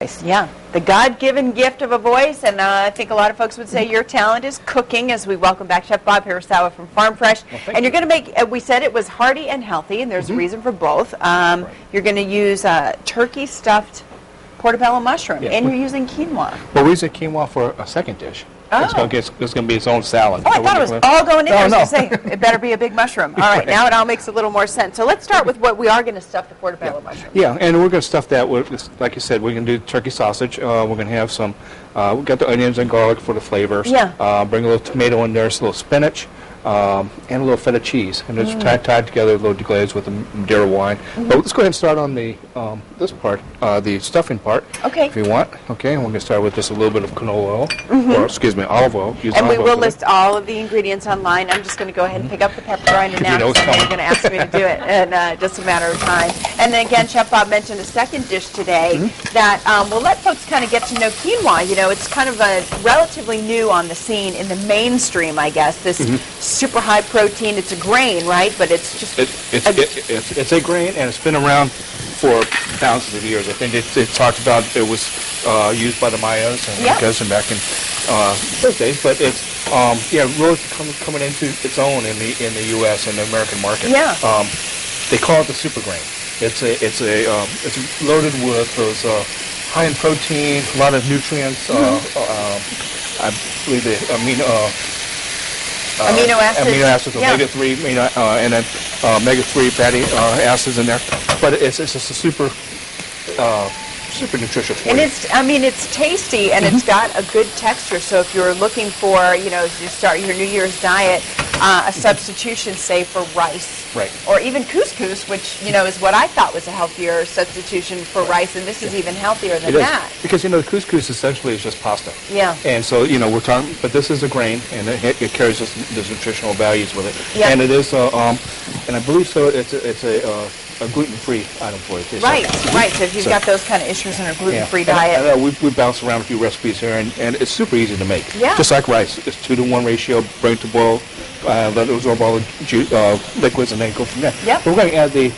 Yeah, the God-given gift of a voice, and I think a lot of folks would say your talent is cooking, as we welcome back Chef Bob Hirasawa from Farm Fresh. Well, and you're going to make, we said it was hearty and healthy, and there's a reason for both. You're going to use turkey-stuffed portobello mushroom, and you're using quinoa. Well, we use quinoa for a second dish. Oh. It's going to be its own salad. Oh, I thought it was all going in there. I was no. going to say, it better be a big mushroom. All right, now it all makes a little more sense. So let's start with what we are going to stuff the portobello mushroom. Yeah, and we're going to stuff that with, like you said, we're going to do turkey sausage. We're going to have some, we've got the onions and garlic for the flavors. Yeah. Bring a little tomato in there, some little spinach, and a little feta cheese. And it's tied together, a little deglazed with the Madeira wine. But let's go ahead and start on the this part, the stuffing part. Okay. If you want. Okay, and we're going to start with just a little bit of canola oil, or excuse me, olive oil. And we will list all of the ingredients online. I'm just going to go ahead and pick up the pepper grinder now. You're going to ask me to do it in just a matter of time. And then again, Chef Bob mentioned a second dish today that will let folks kind of get to know quinoa. You know, it's kind of a relatively new on the scene in the mainstream, I guess. This super high protein. It's a grain, right? But it's just it's a grain, and it's been around for thousands of years. I think it talked about it was used by the Mayas and Incas and back in those days. But it's really coming into its own in the U.S. and the American market. Yeah. They call it the super grain. It's loaded with those high in protein, a lot of nutrients. I believe the amino acids, omega-3, and then omega-3 fatty acids in there. But it's just a super nutritious for and you. it's tasty, and it's got a good texture. So if you're looking for, as you start your New Year's diet, a substitution, say, for rice, or even couscous, which is what I thought was a healthier substitution for rice, and this is even healthier than that. Because the couscous essentially is just pasta. Yeah. And so we're talking, but this is a grain, and it carries this nutritional values with it. Yep. And it is, and I believe so. It's a gluten-free item for you. Right. So if you've got those kind of issues in a gluten-free diet. I know we bounce around a few recipes here, and it's super easy to make. Yeah. Just like rice. It's 2-to-1 ratio, bring it to boil, let it absorb all the liquids, and then go from there. Yep. But we're going to add the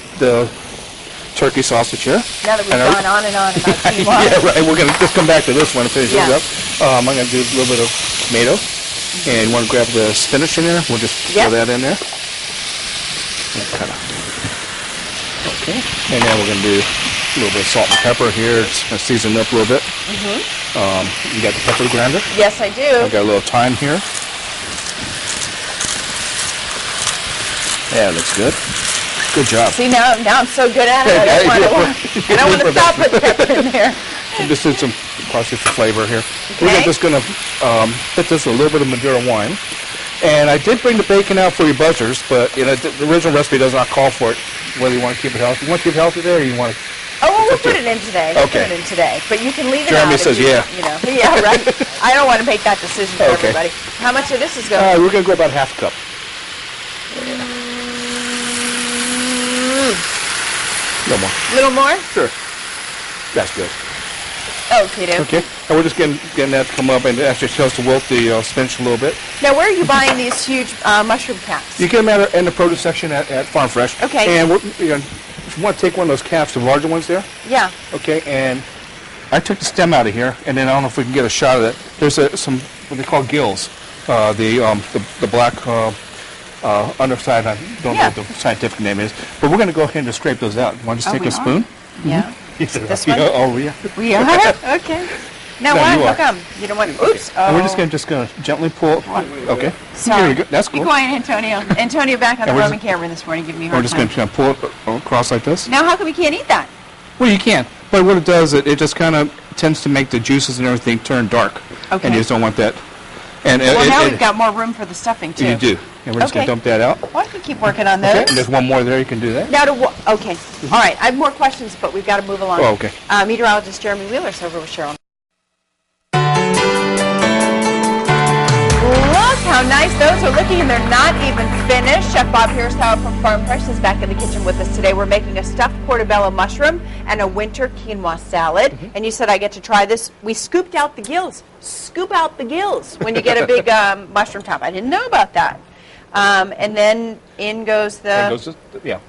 turkey sausage here. Now that we've gone on and on about quinoa. Yeah, right. We're going to just come back to this one and finish this up. I'm going to do a little bit of tomato. And you want to grab the spinach in there. We'll just throw that in there. Okay. And then we're going to do a little bit of salt and pepper here. It's going to season it up a little bit. You got the pepper grinder? Yes, I do. I got a little thyme here. Yeah, it looks good. Good job. See, now I'm so good at it. I don't want to stop putting pepper in there. And just did some partially for flavor here. Okay. We're just going to put this with a little bit of Madeira wine. And I did bring the bacon out for your buzzers, but the original recipe does not call for it, whether you want to keep it healthy. You want to keep it healthy there, or you want to... Oh, well, we'll put it in today. Okay. We'll put it in today. But you can leave it Jeremy out. says, Yeah, right. I don't want to make that decision for everybody. How much of this is going? We're going to go about half a cup. A little more. A little more? Sure. That's good. Okay. And we're just getting that to come up, and it actually helps to wilt the spinach a little bit. Now, where are you buying these huge mushroom caps? You get them in the produce section at Farm Fresh. Okay. And if you want to take one of those caps, the larger ones there. Yeah. Okay, and I took the stem out of here, and then I don't know if we can get a shot of it. There's some what they call gills, the black underside. I don't know what the scientific name is, but we're going to go ahead and just scrape those out. You want to just take a spoon? Yeah. This one? Oh, yeah. We are? Okay. Now, How come? You don't want... Oops. And we're just going to gently pull... Okay. Sorry. Here we go. That's cool. Be quiet, Antonio. Antonio back on the Roman camera this morning giving me a hard time. We're just going to pull it across like this. Now, how come we can't eat that? Well, you can. But what it does, it just kind of tends to make the juices and everything turn dark. Okay. And you just don't want that. And now we've got more room for the stuffing, too. You do. And we're just going to dump that out. Why don't you keep working on those? Okay. And there's one more there. You can do that. Now okay. All right. I have more questions, but we've got to move along. Oh, okay. Meteorologist Jeremy Wheeler's over with Cheryl. Look how nice those are looking, and they're not even finished. Chef Bob Hirasawa from Farm Fresh is back in the kitchen with us today. We're making a stuffed portobello mushroom and a winter quinoa salad. And you said I get to try this. We scooped out the gills. Scoop out the gills when you get a big mushroom top. I didn't know about that. And then in goes the...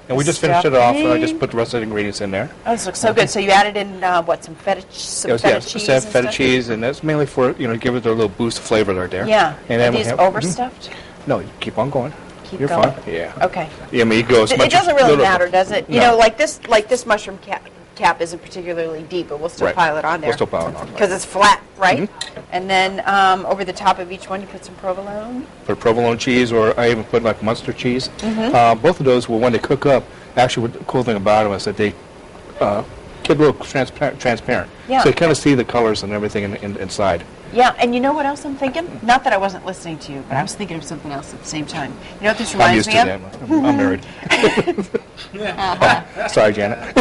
And we just finished it off, and I just put the rest of the ingredients in there. Oh, this looks so good. So you added in, what, some feta cheese and feta cheese, and that's mainly for, give it a little boost of flavor right there. Yeah. And are these overstuffed? No, you keep on going. Keep You're going. fine. Yeah. Okay. Yeah, I mean, you go as much it doesn't really matter, does it? You No. know, like this mushroom cap isn't particularly deep, but we'll still pile it on there. We'll still pile it on. Because it's flat, right? And then over the top of each one, you put some provolone. Put provolone cheese, or I even put like mustard cheese. Both of those, when they cook up, actually, the cool thing about them is that they get a little transparent. Yeah. So you kind of see the colors and everything inside. Yeah, and you know what else I'm thinking? Not that I wasn't listening to you, but I was thinking of something else at the same time. You know what this reminds me of? I'm used to that. I'm married. Sorry, Janet.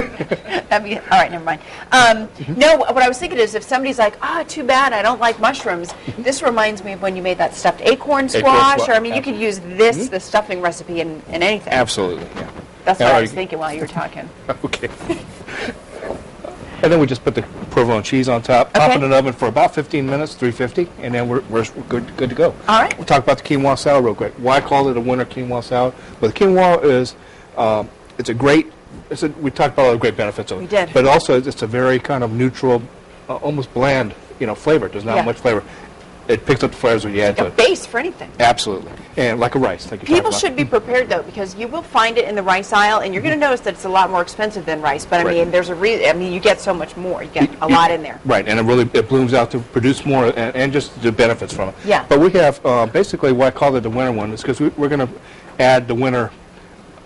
All right, never mind. No, what I was thinking is if somebody's like, too bad, I don't like mushrooms, this reminds me of when you made that stuffed acorn squash, or I mean, you could use this, the stuffing recipe, in anything. Absolutely, yeah. That's what I was thinking while you were talking. Okay. And then we just put the provolone cheese on top, pop it in the oven for about 15 minutes, 350, and then we're good to go. All right. We'll talk about the quinoa salad real quick. Why I call it a winter quinoa salad? Well, the quinoa is, it's a great, we talked about all the great benefits of it. We did. But also, it's a very kind of neutral, almost bland, flavor. There's not much flavor. It picks up the flavors when you add to it. Like a base for anything. Absolutely. And like a rice. Like People should be prepared, though, because you will find it in the rice aisle, and you're going to notice that it's a lot more expensive than rice. But, I mean, there's a reason. I mean, you get so much more. You get a lot in there. Right, and it blooms out to produce more and just the benefits from it. Yeah. But we have, basically, why I call it the winter one is because we're going to add the winter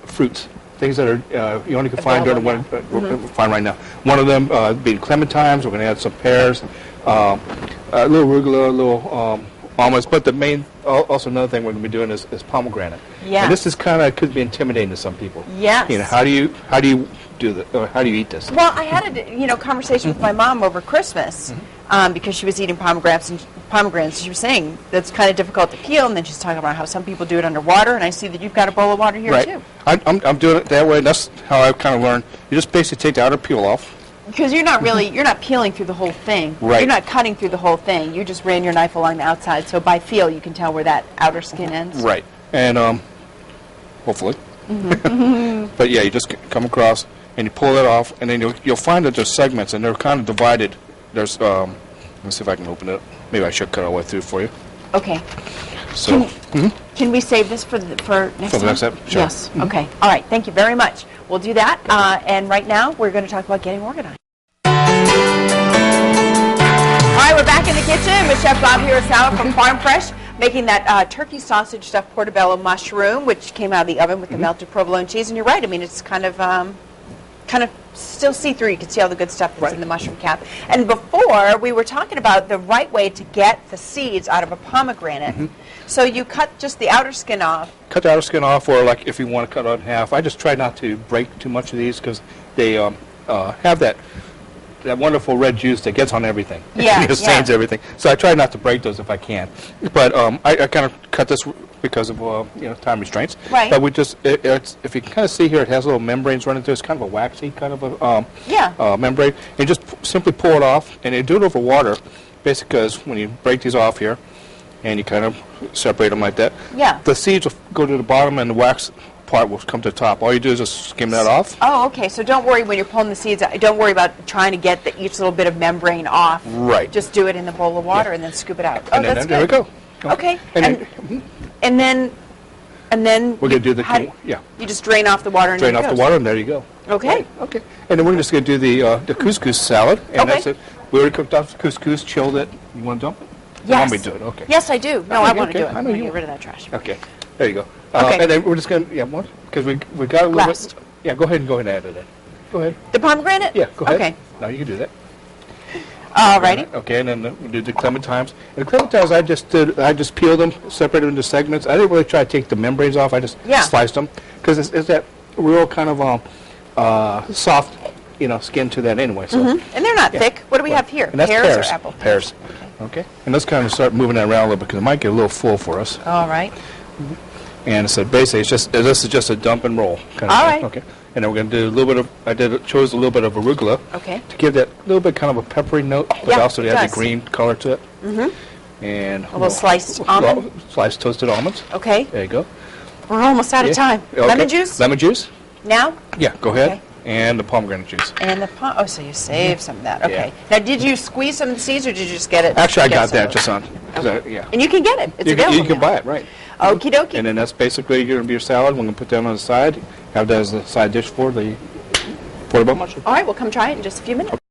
fruits. Things that are you only can find during the winter, find right now. One of them being clementines. We're going to add some pears, a little arugula, a little almonds. But the main, also another thing we're going to be doing is pomegranate. Yeah. And this is could be intimidating to some people. Yes. How do you do that? Or how do you eat this? Well, I had a conversation with my mom over Christmas because she was eating pomegranates, and she was saying that's kind of difficult to peel, and then she's talking about how some people do it underwater, and I see that you've got a bowl of water here too. I'm doing it that way. That's how I kind of learned. You just basically take the outer peel off. Because you're not peeling through the whole thing. Right. You're not cutting through the whole thing. You just ran your knife along the outside, so by feel you can tell where that outer skin ends. Right. And hopefully. But yeah, you just come across and you pull it off, and then you'll find that there's segments, and they're kind of divided. There's let me see if I can open it up. Maybe I should cut all the way through for you. Okay. So. Can we save this for next time? For the next step? Sure. Yes. Okay. All right. Thank you very much. We'll do that. And right now, we're going to talk about getting organized. All right, we're back in the kitchen with Chef Bob here at Salad from Farm Fresh, making that turkey sausage stuffed portobello mushroom, which came out of the oven with the melted provolone cheese. And you're right. I mean, it's kind of still see-through. You can see all the good stuff that's in the mushroom cap. And before, we were talking about the right way to get the seeds out of a pomegranate. So you cut just the outer skin off. Cut the outer skin off, or like if you want to cut it in half. I just try not to break too much of these because they have that wonderful red juice that gets on everything. Yeah, it stains everything. So I try not to break those if I can. But I kind of cut this because of time restraints. Right. But we just if you can kind of see here, it has little membranes running through. It's kind of a waxy kind of a membrane. And just simply pour it off, and you do it over water, basically because when you break these off here, and you kind of separate them like that. Yeah. The seeds will go to the bottom, and the wax part will come to the top. All you do is just skim that off. Oh, okay. So don't worry when you're pulling the seeds out. Don't worry about trying to get each little bit of membrane off. Right. Just do it in the bowl of water and then scoop it out. Oh, and then, that's there we good. go. Okay. And then we're going to do the you just drain off the water and drain off the water, and there you go. Okay. Okay. And then we're just going to do the couscous salad, and that's it. We already cooked off the couscous, chilled it. You want to dump it? Yes. You want me to do it? Okay. Yes, I do. No, I want to do it. I know I'm going to you get rid of that trash. Okay. There you go. Okay. And then we're just going to, what? Because we got a little bit. Yeah, go ahead and add it in. Go ahead. The pomegranate? Yeah, go ahead. Okay. Now you can do that. Alrighty. Okay, and then we do the clementines. And the clementines, I just peeled them, separated them into segments. I didn't really try to take the membranes off. I just sliced them because it's that real kind of soft, skin to that anyway. So. And they're not thick. What do we have here? And that's pears or apple? Pears. Okay. And let's kind of start moving that around a little bit because it might get a little full for us. All right. And so basically, this is just a dump and roll kind of All thing. right. Okay. And then we're going to do a little bit of, chose a little bit of arugula. Okay. To give that little bit kind of a peppery note, but also to add the green color to it. And a little sliced almond. Sliced toasted almonds. Okay. There you go. We're almost out of time. Okay. Lemon juice? Lemon juice? Now? Yeah, go ahead. Okay. And the pomegranate juice. And oh, so you saved some of that. Okay. Now, did you squeeze some of the seeds, or did you just get it? Actually, I got some that of it? just on. Yeah. And you can get it. It's available. You can now. buy it, right. Okie dokie. And then that's basically going to be your salad. We're going to put that on the side. Have that as a side dish for the portobello mushroom. All right, we'll come try it in just a few minutes.